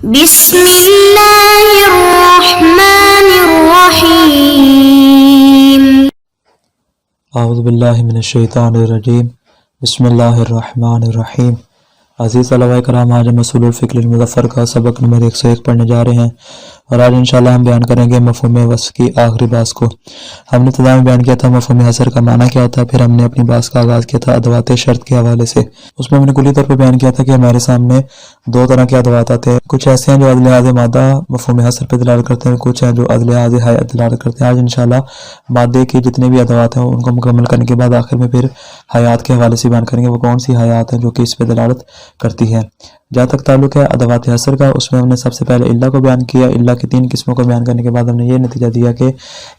بسم اللہ الرحمن الرحیم اعوذ باللہ من الشیطان الرجیم بسم اللہ الرحمن الرحیم۔ عزیز طلبہ کرام، آج ہم اصول الفقہ المظفر کا سبق نمبر 101 پڑھنے جا رہے ہیں، اور آج انشاءاللہ ہم بیان کریں گے مفہوم وصف کی آخری باس کو۔ ہم نے ابتدا میں بیان کیا تھا مفہوم حصر کا معنی کیا ہوتا ہے، پھر ہم نے اپنی باس کا آغاز کیا تھا ادوات شرط کے حوالے سے۔ اس میں ہم نے کلی طور پر بیان کیا تھا کہ ہمارے سامنے دو طرح کے ادوات آتے ہیں، کچھ ایسے ہیں جو از لحاظ مادہ مفہوم حصر پہ دلالت کرتے ہیں، کچھ ہیں جو از لحاظ حیات دلالت کرتے ہیں۔ آج انشاءاللہ مادے کی جتنے بھی ادوات ہیں ان کو مکمل کرنے کے بعد آخر میں پھر حیات کے حوالے سے بیان کریں گے وہ کون سی حیات ہیں جو کہ اس پہ دلالت کرتی ہے۔ جہاں تک تعلق ہے ادوات حصر کا، اس میں ہم نے سب سے پہلے اللہ کو بیان کیا۔ اللہ کی 3 قسموں کو بیان کرنے کے بعد ہم نے یہ نتیجہ دیا کہ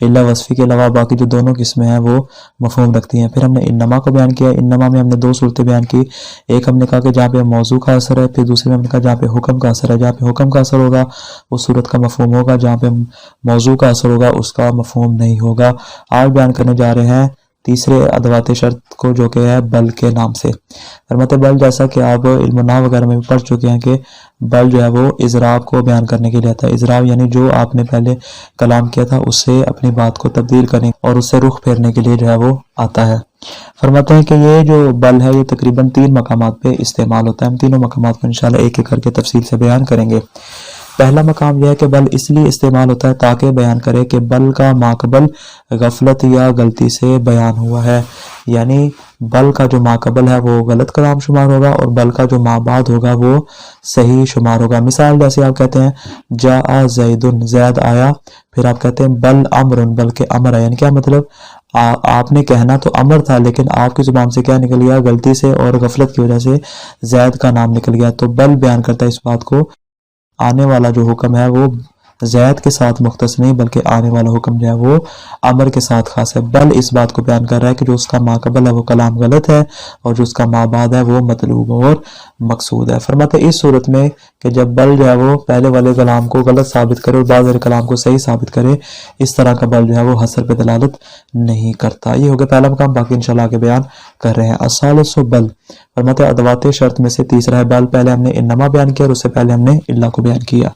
اللہ وصفی کے علاوہ باقی جو دونوں قسمیں ہیں وہ مفہوم رکھتی ہیں۔ پھر ہم نے انما کو بیان کیا۔ انما میں ہم نے 2 صورتیں بیان کی، ایک ہم نے کہا کہ جہاں پہ موضوع کا اثر ہے، پھر دوسری میں ہم نے کہا جہاں پہ حکم کا اثر ہے۔ جہاں پہ حکم کا اثر ہوگا اس صورت کا مفہوم ہوگا، جہاں پہ موضوع کا اثر ہوگا اس کا مفہوم نہیں ہوگا۔ آج بیان کرنے جا رہے ہیں تیسرے ادوات شرط کو، جو کہ ہے بل کے نام سے۔ فرماتے بل، جیسا کہ آپ علم النحو وغیرہ میں بھی پڑھ چکے ہیں کہ بل جو ہے وہ اضراب کو بیان کرنے کے لیے آتا ہے۔ اضراب یعنی جو آپ نے پہلے کلام کیا تھا اس سے اپنی بات کو تبدیل کرنے اور اس سے رخ پھیرنے کے لیے جو ہے وہ آتا ہے۔ فرماتے ہیں کہ یہ جو بل ہے یہ تقریباً 3 مقامات پہ استعمال ہوتا ہے۔ ہم تینوں مقامات کو انشاءاللہ ایک ایک کر کے تفصیل سے بیان کریں گے۔ پہلا مقام یہ ہے کہ بل اس لیے استعمال ہوتا ہے تاکہ بیان کرے کہ بل کا ماقبل غفلت یا غلطی سے بیان ہوا ہے، یعنی بل کا جو ماقبل ہے وہ غلط کلام شمار ہوگا اور بل کا جو مابعد ہوگا وہ صحیح شمار ہوگا۔ مثال جیسے آپ کہتے ہیں جاء زیدن، زید آیا، پھر آپ کہتے ہیں بل امرن، بلکہ امر ہے، یعنی کیا مطلب آپ نے کہنا تو امر تھا لیکن آپ کی زبان سے کیا نکل گیا، غلطی سے اور غفلت کی وجہ سے زید کا نام نکل گیا۔ تو بل بیان کرتا ہے اس بات کو آنے والا جو حکم ہے وہ زید کے ساتھ مختص نہیں بلکہ آنے والا حکم جو ہے وہ امر کے ساتھ خاص ہے۔ بل اس بات کو بیان کر رہا ہے کہ جو اس کا ماقبل ہے وہ کلام غلط ہے اور جو اس کا مابعد ہے وہ مطلوب اور مقصود ہے۔ فرماتے اس صورت میں کہ جب بل جو ہے وہ پہلے والے کلام کو غلط ثابت کرے اور بعض والے کلام کو صحیح ثابت کرے، اس طرح کا بل جو ہے وہ حصر پہ دلالت نہیں کرتا۔ یہ ہو گیا پہلا مقام، باقی انشاءاللہ آگے بیان کر رہے ہیں۔ الثالث بل، فرماتے ادوات شرط میں سے تیسرا ہے بل۔ پہلے ہم نے انما بیان کیا اور اس سے پہلے ہم نے اللہ کو بیان کیا۔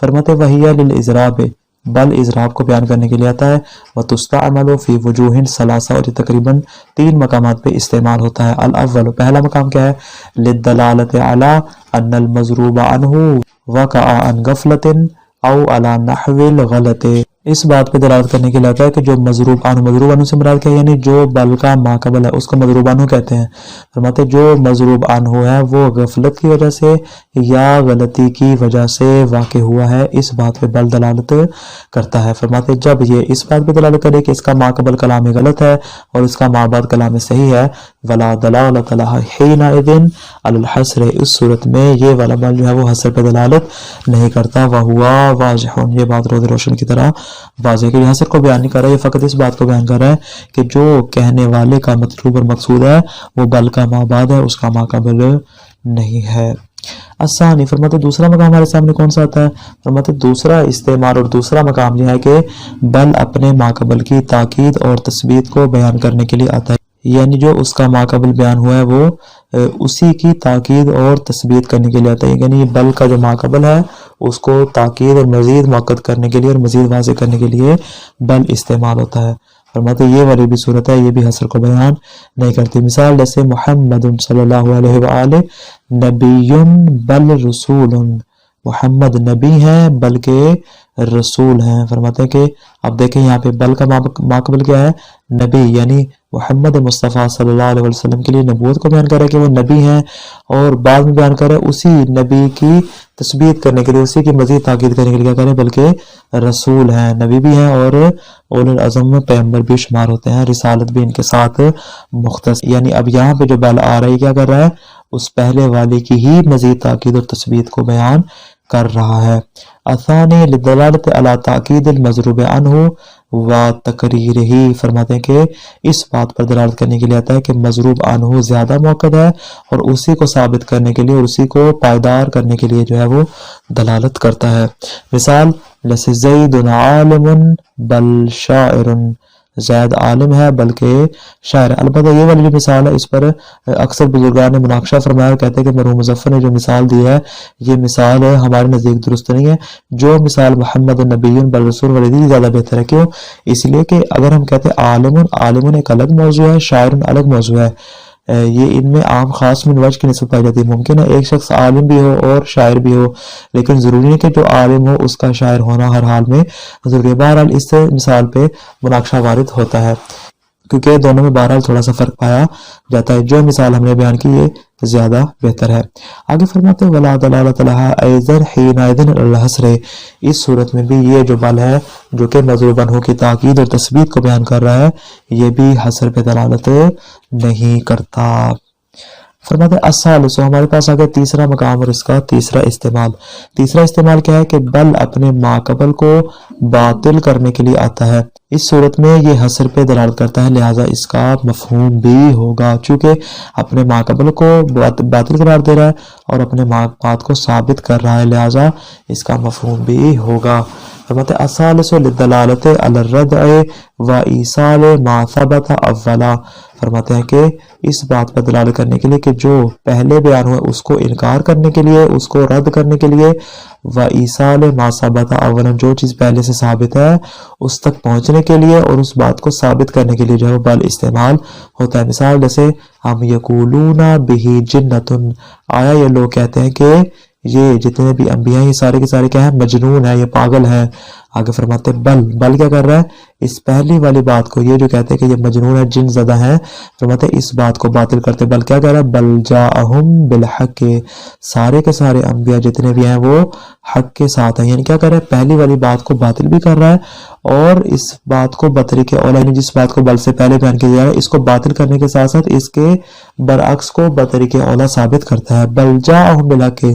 فرماتے وہی للاضراب، بل اضراب کو بیان کرنے کے لیے آتا ہے۔ وتستعمل فی وجوہ ثلاثہ، اور یہ تقریباً 3 مقامات پہ استعمال ہوتا ہے۔ الاول، پہلا مقام کیا ہے، للدلالۃ علی ان المضروب عنہ وقع عن غفلۃ او علی نحو الغلط، اس بات پہ دلالت کرنے کے لیے آتا ہے کہ جو مضروب عنہ سے مراد کیا ہے، یعنی جو بل کا ماقبل ہے اس کو مضروب عنہ کہتے ہیں۔ فرماتے جو مضروب عنہ ہے وہ غفلت کی وجہ سے یا غلطی کی وجہ سے واقع ہوا ہے، اس بات پہ بل دلالت کرتا ہے۔ فرماتے جب یہ اس بات پہ دلالت کرے کہ اس کا ماقبل کلام غلط ہے اور اس کا مابعد کلام صحیح ہے، ولا دلالت لها حينئذ على الحصر، اس صورت میں یہ والا بل جو ہے وہ حصر پہ دلالت نہیں کرتا۔ وهو واضح، یہ بات روز روشن کی طرح واضح ہے کہ یہ حصر کو بیان نہیں کر رہا ہے، یہ فقط اس بات کو بیان کر رہا ہے کہ جو کہنے والے کا مطلوب اور مقصود ہے وہ بل کا مابعد ہے، اس کا ماقبل نہیں ہے۔ الثانی، فرماتے دوسرا مقام ہمارے سامنے کون سا آتا ہے، فرماتے دوسرا استعمال اور دوسرا مقام یہ ہے کہ بل اپنے ماقبل کی تاکید اور تثبیت کو بیان کرنے کے لیے آتا ہے، یعنی جو اس کا ماقبل بیان ہوا ہے وہ اسی کی تاکید اور تثبیت کرنے کے لیے آتا ہے، یعنی بل کا جو ماقبل ہے اس کو تاکید اور مزید مؤکد کرنے کے لیے اور مزید واضح کرنے کے لیے بل استعمال ہوتا ہے۔ فرماتے یہ والی بھی صورت ہے، یہ بھی حصر کو بیان نہیں کرتی۔ مثال جیسے محمد صلی اللہ علیہ وآلہ نبی بل رسول، محمد نبی ہیں بلکہ رسول ہیں۔ فرماتے ہیں کہ اب دیکھیں یہاں پہ بل کا ماقبل کیا ہے، نبی، یعنی محمد مصطفیٰ صلی اللہ علیہ وسلم کے لیے نبوت کو بیان کر رہا ہے کہ وہ نبی ہیں، اور بعد میں بیان کر رہا ہے اسی نبی کی تثبیت کرنے کے لیے، اسی کی مزید تاکید کرنے کے لیے کیا کریں، بلکہ رسول ہیں، نبی بھی ہیں اور اولو العزم پیغمبر بھی شمار ہوتے ہیں، رسالت بھی ان کے ساتھ مختص، یعنی اب یہاں پہ جو بل آ رہا ہے کیا کر رہا ہے، اس پہلے والے کی ہی مزید تاکید اور تثبیت کو بیان کر رہا ہے۔ الثانی للدلالت علی تاکید المضروب عنہ و تقریرہ، فرماتے ہیں کہ اس بات پر دلالت کرنے کے لیے آتا ہے کہ مضروب عنہ زیادہ موقع ہے اور اسی کو ثابت کرنے کے لیے اور اسی کو پائیدار کرنے کے لیے جو ہے وہ دلالت کرتا ہے۔ مثال جیسے زید عالم بل شاعر، زید عالم ہے بلکہ شاعر ہے۔ البتہ یہ والی جو مثال ہے اس پر اکثر بزرگان نے مناقشہ فرمایا اور کہتے ہیں کہ مرحوم مظفر نے جو مثال دی ہے یہ مثال ہمارے نزدیک درست نہیں ہے، جو مثال محمد النبی بالرسول والی دی زیادہ بہتر ہے۔ کیوں؟ اس لیے کہ اگر ہم کہتے ہیں عالم ایک الگ موضوع ہے، شاعر الگ موضوع ہے، یہ ان میں عام خاص من وجہ کی نسبت پائی جاتی ہے۔ ممکن ہے ایک شخص عالم بھی ہو اور شاعر بھی ہو، لیکن ضروری ہے کہ جو عالم ہو اس کا شاعر ہونا ہر حال میں ضروری ہے۔ بہرحال اس مثال پہ مناقشہ وارد ہوتا ہے کیونکہ دونوں میں بہرحال تھوڑا سا فرق پایا جاتا ہے۔ جو مثال ہم نے بیان کی یہ زیادہ بہتر ہے۔ آگے فرماتے ہیں وَلَا دَلَالَةَ لَهَا أَيْضًا حِينَئِذٍ عَلَى الْحَصْرِ، اس صورت میں بھی یہ جو بل ہے جو کہ مضروب عنہ کی تاکید اور تثبیت کو بیان کر رہا ہے یہ بھی حصر پہ دلالت نہیں کرتا۔ فرماتے ہیں الثالث، ہمارے پاس آگے تیسرا مقام اور اس کا تیسرا استعمال۔ تیسرا استعمال کیا ہے کہ بل اپنے ماقبل کو باطل کرنے کے لیے آتا ہے۔ اس صورت میں یہ حصر پہ دلالت کرتا ہے، لہٰذا اس کا مفہوم بھی ہوگا، چونکہ اپنے ماقبل کو باطل قرار دے رہا ہے اور اپنے بات کو ثابت کر رہا ہے، لہٰذا اس کا مفہوم بھی ہوگا۔ فرماتے ہیں الثالث للدلالۃ علی الردع و ایصال ما ثبت اولا، فرماتے ہیں کہ اس بات پر دلالت کرنے کے لیے کہ جو پہلے بیان ہوئے اس کو انکار کرنے کے لیے، اس کو رد کرنے کے لیے، و ایصال ما ثبت اولا، جو چیز پہلے سے ثابت ہے اس تک پہنچنے کے لیے اور اس بات کو ثابت کرنے کے لیے جو ہے بل استعمال ہوتا ہے۔ مثال جیسے ہم یقولون بہ جنۃ، آیا یہ لوگ کہتے ہیں کہ یہ جتنے بھی انبیاء ہیں یہ سارے کے سارے کیا ہیں؟ مجنون ہے، یہ پاگل ہے۔ آگے فرماتے ہیں بل کیا کر رہا ہے؟ اس پہلی والی بات کو، یہ جو کہتے ہیں کہ یہ مجنون ہے، جن زدہ ہیں، فرماتے ہیں اس بات کو باطل کرتے۔ بل کیا کہہ رہا ہے؟ بل جاءہم بالحق، سارے کے سارے انبیاء جتنے بھی ہیں وہ حق کے ساتھ ہیں، یعنی کیا کر رہا ہے؟ پہلی والی بات کو باطل بھی کر رہا ہے اور اس بات کو بطریق اولا، یعنی جس بات کو بل سے پہلے بیان کیا جا رہا ہے اس کو باطل کرنے کے ساتھ ساتھ اس کے برعکس کو بطریق اولا ثابت کرتا ہے۔ بل جاءہم بالحق،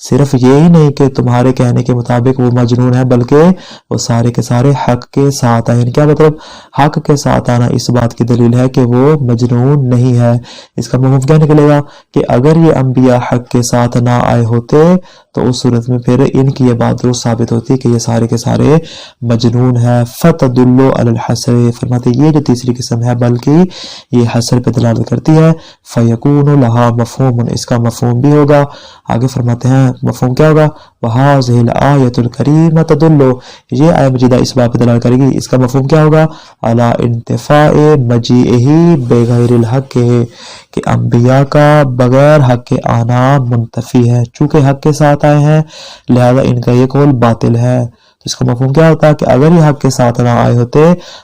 صرف یہی نہیں کہ تمہارے کہنے کے مطابق وہ مجنون ہے بلکہ وہ سارے کے سارے حق کے ساتھ آئے، یعنی کیا مطلب؟ حق کے ساتھ آنا اس بات کی دلیل ہے کہ وہ مجنون نہیں ہے۔ اس کا مفہوم کیا نکلے گا کہ اگر یہ انبیاء حق کے ساتھ نہ آئے ہوتے تو اس صورت میں پھر ان کی یہ بات درست ثابت ہوتی کہ یہ سارے کے سارے مجنون ہے۔ فتدل علی الحصر، فرماتے یہ جو تیسری قسم ہے بلکہ یہ حصر پہ دلالت کرتی ہے، فیکون لہا مفہوم، اس کا مفہوم بھی ہوگا۔ آگے فرماتے ہیں مفہوم کیا ہوگا؟ وہذہ الآیۃ الکریمہ تدل، یہ آیت مجیدہ اس بات پہ دلالت کرے گی، اس کا مفہوم کیا ہوگا؟ علی انتفاء مجیئہ بغیر الحق، کہ انبیاء کا بغیر حق کے آنا منتفی ہے، چونکہ حق کے ساتھ آئے ہیں لہذا ان کا یہ قول باطل ہے۔ تو اس کا مفہوم کیا ہوتا ہے کہ اگر یہ حق کے ساتھ نہ آئے ہوتے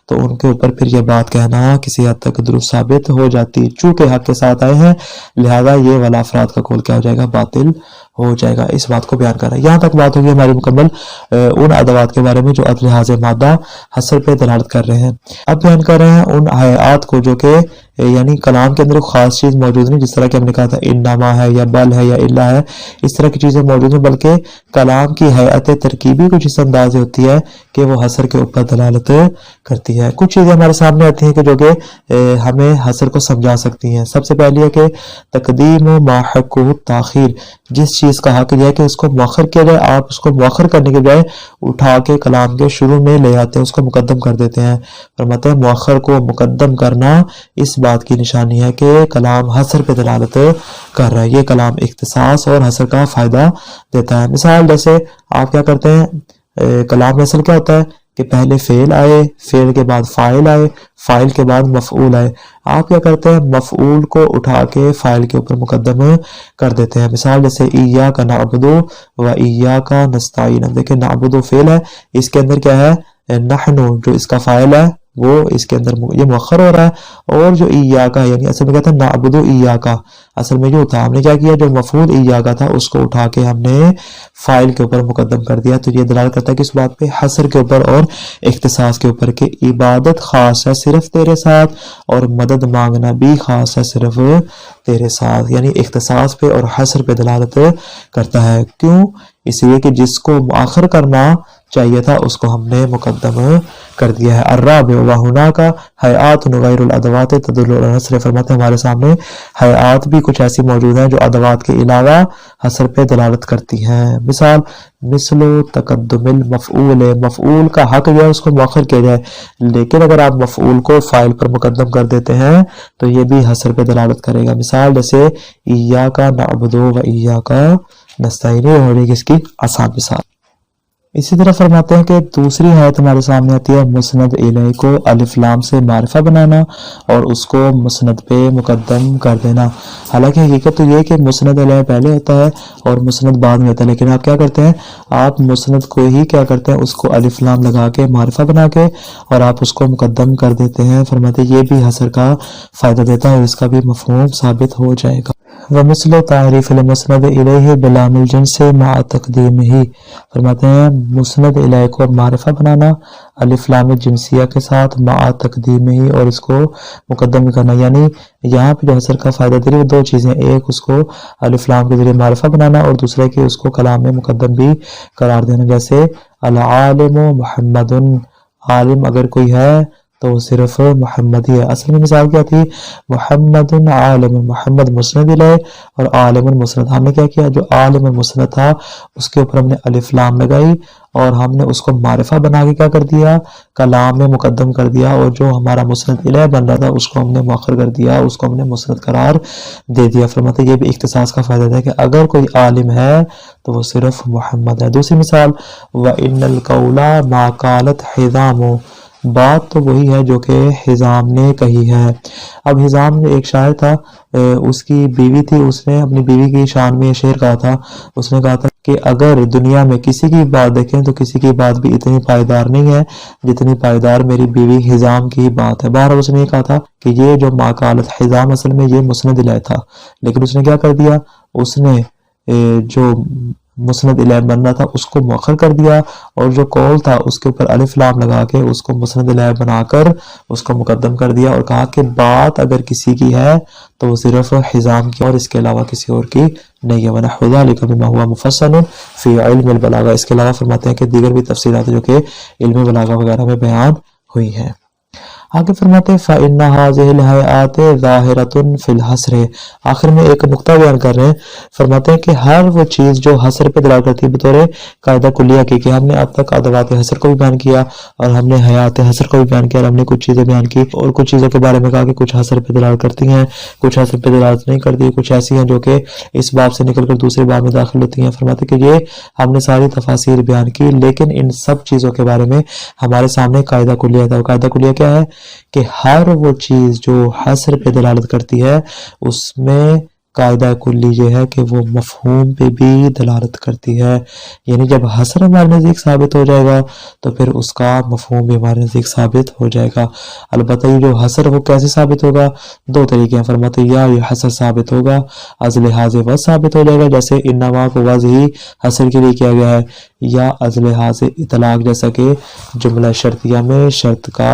تو ان کے اوپر پھر یہ بات کہنا کسی حد تک درست ثابت ہو جاتی، چونکہ حق کے ساتھ آئے ہیں لہذا یہ والا افراد کا قول کیا ہو جائے گا؟ باطل ہو جائے گا۔ اس بات کو بیان کر رہا ہے۔ یہاں تک بات ہوگی ہماری مکمل ان ادوات کے بارے میں جو لحاظ مادہ حصر پہ دلالت کر رہے ہیں۔ اب بیان کر رہے ہیں ان حیات کو جو کہ یعنی کلام کے اندر ایک خاص چیز موجود نہیں، جس طرح کہ ہم نے کہا تھا انما ہے یا بل ہے یا الا ہے، اس طرح کی چیزیں موجود ہیں، بلکہ کلام کی حیات ترکیبی کچھ اس انداز ہوتی ہے کہ وہ حصر کے اوپر دلالت کرتی ہے۔ کچھ چیزیں ہمارے سامنے آتی ہیں کہ جو کہ ہمیں حصر کو سمجھا سکتی ہیں۔ سب سے پہلی ہے کہ تقدیم ما حقہ تاخیر، جس چیز کا حق یہ ہے کہ اس کو مؤخر کیا جائے، آپ اس کو مؤخر کرنے کے بجائے اٹھا کے کلام کے شروع میں لے آتے ہیں، اس کو مقدم کر دیتے ہیں۔ فرماتے ہیں مؤخر کو مقدم کرنا اس بات کی نشانی ہے کہ کلام حصر پہ دلالت کر رہا ہے، یہ کلام اختصاص اور حصر کا فائدہ دیتا ہے۔ مثال جیسے آپ کیا کرتے ہیں، کلام میں اصل کیا ہوتا ہے کہ پہلے فعل آئے، فعل کے بعد فاعل آئے، فاعل کے بعد مفعول آئے، آپ کیا کرتے ہیں مفعول کو اٹھا کے فاعل کے اوپر مقدم کر دیتے ہیں۔ مثال جیسے ایاک نعبد و ایاک نستعین، اب دیکھیں نعبد فعل ہے، اس کے اندر کیا ہے نحن، جو اس کا فاعل ہے وہ اس کے اندر یہ مؤخر ہو رہا ہے، اور جو ایاکا یعنی اصل میں کہتے ہیں نعبد ایاکا، اصل میں جو تھا ہم نے کیا کیا، جو مفعول ایاکا تھا اس کو اٹھا کے ہم نے فاعل کے اوپر مقدم کر دیا۔ تو یہ دلالت کرتا ہے کہ اس بات پہ حصر کے اوپر اور اختصاص کے اوپر کہ عبادت خاص ہے صرف تیرے ساتھ اور مدد مانگنا بھی خاص ہے صرف تیرے ساتھ، یعنی اختصاص پہ اور حصر پہ دلالت کرتا ہے۔ کیوں؟ اس لیے کہ جس کو مؤخر کرنا چاہیے تھا اس کو ہم نے مقدم کر دیا ہے۔ الرابع وہناک حیات غیر الادوات تدل علی الحصر، فرماتے ہیں ہمارے سامنے حیات بھی کچھ ایسی موجود ہیں جو ادوات کے علاوہ حصر پہ دلالت کرتی ہیں۔ مثال مثل تقدم المفعول، مفعول کا حق جو ہے اس کو مؤخر کیا جائے، لیکن اگر آپ مفعول کو فاعل پر مقدم کر دیتے ہیں تو یہ بھی حصر پہ دلالت کرے گا۔ مثال جیسے ایاک نعبد و ایاک نستعین، یہ ہو رہی ہے اس کی آسان مثال۔ اسی طرح فرماتے ہیں کہ دوسری آیت ہمارے سامنے آتی ہے مسند الیہ کو الف لام سے معرفہ بنانا اور اس کو مسند پہ مقدم کر دینا۔ حالانکہ حقیقت تو یہ کہ مسند الیہ پہلے ہوتا ہے اور مسند بعد میں ہوتا ہے، لیکن آپ کیا کرتے ہیں، آپ مسند کو ہی کیا کرتے ہیں، اس کو الف لام لگا کے معرفہ بنا کے اور آپ اس کو مقدم کر دیتے ہیں۔ فرماتے ہیں یہ بھی حصر کا فائدہ دیتا ہے اور اس کا بھی مفہوم ثابت ہو جائے گا۔ ومثل تعریف المسند الیہ بلام الجنس مع تقدیمہ، فرماتے ہیں مسند الیہ کو معرفہ بنانا الف لام جنسیہ کے ساتھ مع تقدیمہ، اور اس کو مقدم کرنا، یعنی یہاں پہ جو حصر کا فائدہ دے رہی ہے وہ دو چیزیں، ایک اس کو الف لام کے ذریعے معرفہ بنانا اور دوسرا کہ اس کو کلام میں مقدم بھی قرار دینا۔ جیسے العالم محمد، عالم اگر کوئی ہے تو وہ صرف محمد ہی ہے۔ اصل میں مثال کیا تھی، محمد عالم، محمد مسند الیہ اور عالم مسند، ہم نے کیا کیا، جو عالم مسند تھا اس کے اوپر ہم نے الف لام لگائی اور ہم نے اس کو معرفہ بنا کے کیا کر دیا، کلام میں مقدم کر دیا، اور جو ہمارا مسند الیہ بن رہا تھا اس کو ہم نے مؤخر کر دیا، اس کو ہم نے مسند قرار دے دیا۔ فرماتے یہ بھی اختصاص کا فائدہ ہے کہ اگر کوئی عالم ہے تو وہ صرف محمد ہے۔ دوسری مثال وَإِنَّ الْقَوْلَ مَا قَالَتْ حِزَامُ، بات تو وہی ہے جو کہ حزام نے کہی ہے۔ اب حزام ایک شاعر تھا، اس کی بیوی تھی، اس نے اپنی بیوی کی شان میں شعر کہا تھا، اس نے کہا تھا کہ اگر دنیا میں کسی کی بات دیکھیں تو کسی کی بات بھی اتنی پائیدار نہیں ہے جتنی پائیدار میری بیوی حزام کی بات ہے۔ بہرحال اس نے یہ کہا تھا کہ یہ جو ما قالت حزام اصل میں یہ مسند الیہ تھا، لیکن اس نے کیا کر دیا، اس نے جو مسند الیہ بننا تھا اس کو مؤخر کر دیا اور جو قول تھا اس کے اوپر الف لام لگا کے اس کو مسند الیہ بنا کر اس کو مقدم کر دیا اور کہا کہ بات اگر کسی کی ہے تو وہ صرف حزام کی اور اس کے علاوہ کسی اور کی نہیں ہے۔ وَنَحْوُ ذَلِكَ مِمَّا هُوَ مُفَصَّلٌ فِي عِلْمِ الْبَلَاغَةِ، اس کے علاوہ فرماتے ہیں کہ دیگر بھی تفصیلات جو کہ علم بلاغہ وغیرہ میں بیان ہوئی ہیں۔ آگے فرماتے ہیں فَإِنَّ هَذِهِ الْحَيَاتِ ظَاهِرَةٌ فِي الْحَصْرِ، آخر میں ایک نقطہ بیان کر رہے ہیں، فرماتے ہیں کہ ہر وہ چیز جو حصر پہ دلالت کرتی ہے بطور قاعدہ کلیہ کی، کہ ہم نے اب تک ادوات حصر کو بھی بیان کیا اور ہم نے حیات حصر کو بھی بیان کیا اور ہم نے کچھ چیزیں بیان کی اور کچھ چیزوں کے بارے میں کہا کہ کچھ حصر پہ دلالت کرتی ہیں، کچھ حصر پہ دلالت نہیں کرتی، کچھ ایسی ہیں جو کہ اس باب سے نکل کر دوسرے باب میں داخل ہوتی ہیں۔ فرماتے ہیں کہ یہ ہم نے ساری تفاصیر بیان کی، لیکن ان سب چیزوں کے بارے میں ہمارے سامنے قاعدہ کلیہ تھا۔ قاعدہ کلیہ کیا ہے کہ ہر وہ چیز جو حصر پہ دلالت کرتی ہے اس میں قاعدہ کلی یہ ہے کہ وہ مفہوم پہ بھی دلالت کرتی ہے، یعنی جب حصر ہمارے نزدیک ثابت ہو جائے گا تو پھر اس کا مفہوم بھی ہمارے نزدیک ثابت ہو جائے گا۔ البتہ یہ جو حصر وہ کیسے ثابت ہوگا، دو طریقے ہیں۔ فرماتے یا یہ حصر ثابت ہوگا از لحاظ وضع ثابت ہو جائے گا، جیسے انما کو وضع ہی حصر کے لیے کیا گیا ہے، یا از لحاظ اطلاق، جیسا کہ جملہ شرطیہ میں شرط کا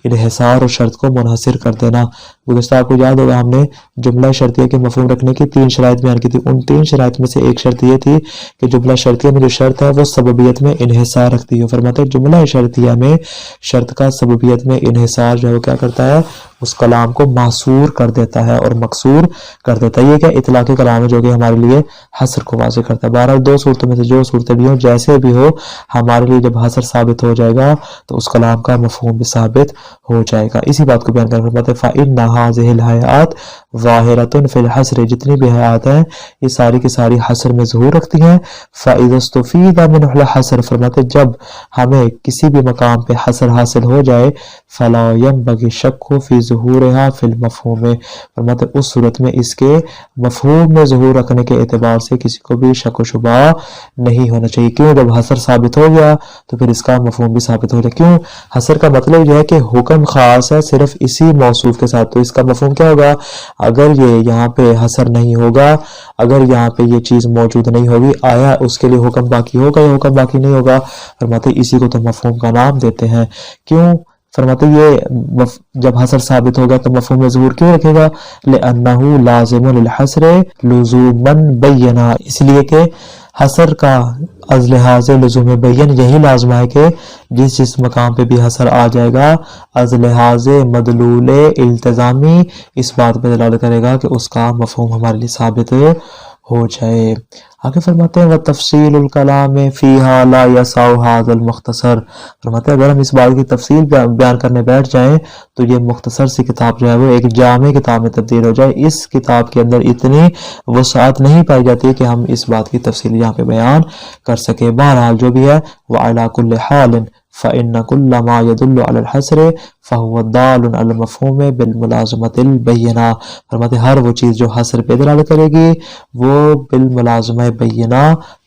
انحصار اور شرط کو منحصر کر دینا۔ گزشتہ آپ کو یاد ہوگا ہم نے جملہ شرطیہ کے مفہوم رکھنے کی 3 شرائط بیان کی تھی، ان 3 شرائط میں سے ایک شرط یہ تھی کہ جملہ شرطیہ میں جو شرط ہے وہ سببیت میں انحصار رکھتی ہے۔ فرماتے ہیں جملہ شرطیہ میں شرط کا سببیت میں انحصار جو ہے وہ کیا کرتا ہے، اس کلام کو محصور کر دیتا ہے اور مقصور کر دیتا ہے۔ یہ کیا اطلاقی کلام ہے جو کہ ہمارے لیے حصر کو واضح کرتا ہے۔ بہرحال 2 صورتوں میں سے جو صورتیں بھی ہوں، جیسے بھی ہو، ہمارے لیے جب حصر ثابت ہو جائے گا تو اس کلام کا مفہوم بھی ثابت ہو جائے گا۔ اسی بات کو بیان کرنا فرماتے ہیں فَإِنَّ هَذِهِ الْحَيَاتِ ظَاهِرَةٌ فِي الْحَصْرِ، جتنی بھی حیات ہیں یہ ساری کی ساری حصر میں ظہور رکھتی ہیں۔ فَإِذَا اسْتُفِيدَ مِنْهُ الْحَصْرُ، فرماتے ہیں جب ہمیں کسی بھی مقام پہ حصر حاصل ہو جائے فَلَا يَنبَغِي الشَّكُّ فِي ظُهُورِهَا فِي الْمَفْهُومِ، فرماتے ہیں اس صورت میں اس کے مفہوم میں ظہور رکھنے کے اعتبار سے کسی کو بھی شک و شبہ نہیں ہونا چاہیے۔ کیوں؟ جب حصر ثابت ہو گیا تو پھر اس کا مفہوم بھی ثابت ہو جائے۔ کیوں؟ حصر کا مطلب یہ ہے کہ حکم خاص ہے صرف اسی موصوف کے ساتھ، تو اس کا مفہوم کیا ہوگا، اگر یہ یہاں پہ حصر نہیں ہوگا، اگر یہاں پہ یہ چیز موجود نہیں ہوگی، آیا اس کے لیے حکم باقی ہوگا یا حکم باقی نہیں ہوگا؟ فرماتے اسی کو تو مفہوم کا نام دیتے ہیں۔ کیوں؟ فرماتے یہ جب حصر ثابت ہوگا تو مفہوم ظہور کیوں رکھے گا، لِأَنَّهُ لَازِمٌ لِلْحَصْرِ لُزُومًا بَيَّنًا، اس لیے کہ حسر کا از لحاظ لزوم بین یہی لازمہ ہے کہ جس مقام پہ بھی حسر آ جائے گا از لحاظ مدلول التزامی اس بات پہ دلالت کرے گا کہ اس کا مفہوم ہمارے لیے ثابت ہو جائے۔ آگے فرماتے ہیں وَتَفْصِيلُ الْكَلَامِ فِيهَا لَا يَسَعُ هَذَا الْمُخْتَصَرُ، فرماتے ہیں اگر ہم اس بات کی تفصیل بیان کرنے بیٹھ جائیں تو یہ مختصر سی کتاب جو ہے وہ ایک جامع کتاب میں تبدیل ہو جائے۔ اس کتاب کے اندر اتنی وسعت نہیں پائی جاتی کہ ہم اس بات کی تفصیل یہاں پہ بیان کر سکیں۔ بہرحال جو بھی ہے وَعَلَى كُلِّ حَالٍ فَإِنَّ كُلَّ مَا يَدُلُّ عَلَى الْحَصْرِ فَهُوَ دَالٌ عَلَى الْمَفْهُومِ بِالْمُلَازَمَةِ الْبَيِّنَةِ، فرماتے ہیں ہر وہ چیز جو حصر پہ دلالت کرے گی وہ بالملازمہ بینہ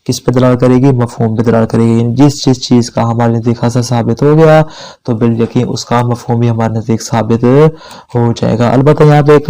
کس پہ دلالت کرے گی؟ مفہوم پہ دلالت کرے گی۔ جس چیز کا ہمارے نزدیک حصر ثابت ہو گیا تو بالیقین اس کا مفہوم بھی ہمارے نزدیک ثابت ہو جائے گا۔ البتہ یہاں پہ ایک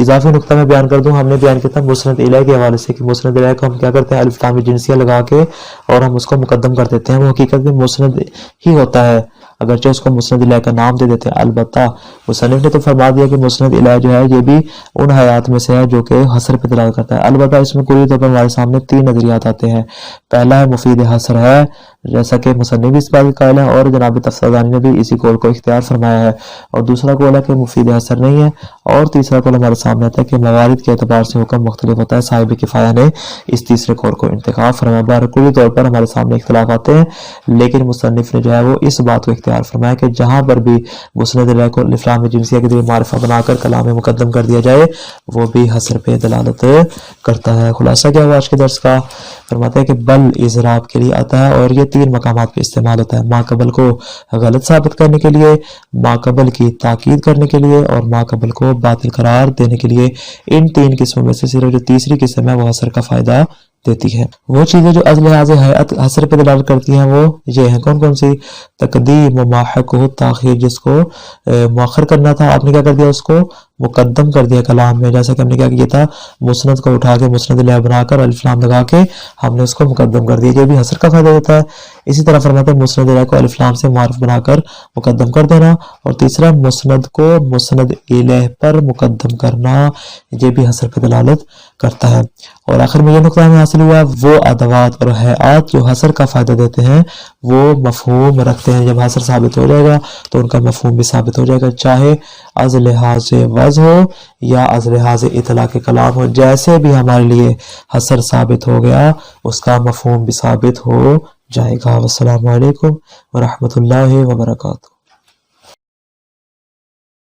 اضافی نقطہ میں بیان کر دوں، ہم نے بیان کیا تھا مسند الیہ کے حوالے سے کہ مسند الیہ کو ہم کیا کرتے ہیں الف لام جنسیہ لگا کے اور ہم اس کو مقدم کر دیتے ہیں، وہ حقیقت میں مسند ہی ہوتا ہے اگرچہ اس کو مسند الیہ کا نام دے دیتے ہیں۔ البتہ مصنف نے تو فرما دیا کہ مسند الیہ جو ہے یہ بھی ان حیات میں سے ہے جو کہ حصر پہ دلالت کرتا ہے۔ البتہ اس میں کلی طور پر ہمارے سامنے تین نظریات آتے ہیں۔ پہلا ہے مفید حصر ہے، جیسا کہ مصنف بھی اس بات کا قائل ہے اور جناب تفسیرانی نے بھی اسی قول کو اختیار فرمایا ہے، اور دوسرا قول ہے کہ مفید حصر نہیں ہے، اور تیسرا قول ہمارے سامنے آتا ہے کہ موارد کے اعتبار سے حکم مختلف ہوتا ہے۔ صاحب کفایہ نے اس تیسرے قول کو انتخاب فرمایا۔ بہرحال کلی طور پر ہمارے سامنے اختلاف آتے ہیں، لیکن مصنف نے جو ہے وہ اس بات کو اختیار فرمایا کہ جہاں پر بھی مسند الیہ کو الف لام جنسیہ کے ذریعے معرفہ بنا کر کلام میں مقدم کر دیا جائے وہ بھی حصر پہ دلالت کرتا ہے۔ خلاصہ کیا ہوا آج کے درس کا؟ فرماتا ہے کہ بل اضراب کے لیے آتا ہے اور یہ تین مقامات پہ استعمال ہوتا ہے: ما قبل کو غلط ثابت کرنے کے لیے، ما قبل کی تاکید کرنے کے لیے، اور ما قبل کو باطل قرار دینے کے لیے۔ ان تین قسموں میں سے صرف جو تیسری قسم ہے وہ حصر کا فائدہ دیتی ہے۔ وہ چیزیں جو از لحاظ حیات حصر پہ دلالت کرتی ہیں وہ یہ ہیں، کون کون سی؟ تقدیم و ماحقہ تاخیر، جس کو مؤخر کرنا تھا آپ نے کیا کر دیا؟ اس کو مقدم کر دیا کلام میں، جیسا کہ ہم نے کیا کیا تھا؟ مسند کو اٹھا کے مسند الیہ بنا کر الف لام لگا کے ہم نے اس کو مقدم کر دیا، یہ بھی حصر کا فائدہ دیتا ہے۔ اسی طرح فرماتے ہیں مسند الیہ کو الف لام سے معرف بنا کر مقدم کر دینا، اور تیسرا مسند کو مسند الیہ پر مقدم کرنا، یہ بھی حصر پہ دلالت کرتا ہے۔ اور آخر میں یہ نقطہ ہمیں حاصل ہوا وہ ادوات اور حیات جو حصر کا فائدہ دیتے ہیں وہ مفہوم رکھتے ہیں۔ جب حصر ثابت ہو جائے گا تو ان کا مفہوم بھی ثابت ہو جائے گا، چاہے از لحاظ وضع ہو یا از لحاظ اطلاق کلام ہو، جیسے بھی ہمارے لیے حصر ثابت ہو گیا اس کا مفہوم بھی ثابت ہو جائے گا۔ والسلام علیکم ورحمۃ اللہ وبرکاتہ۔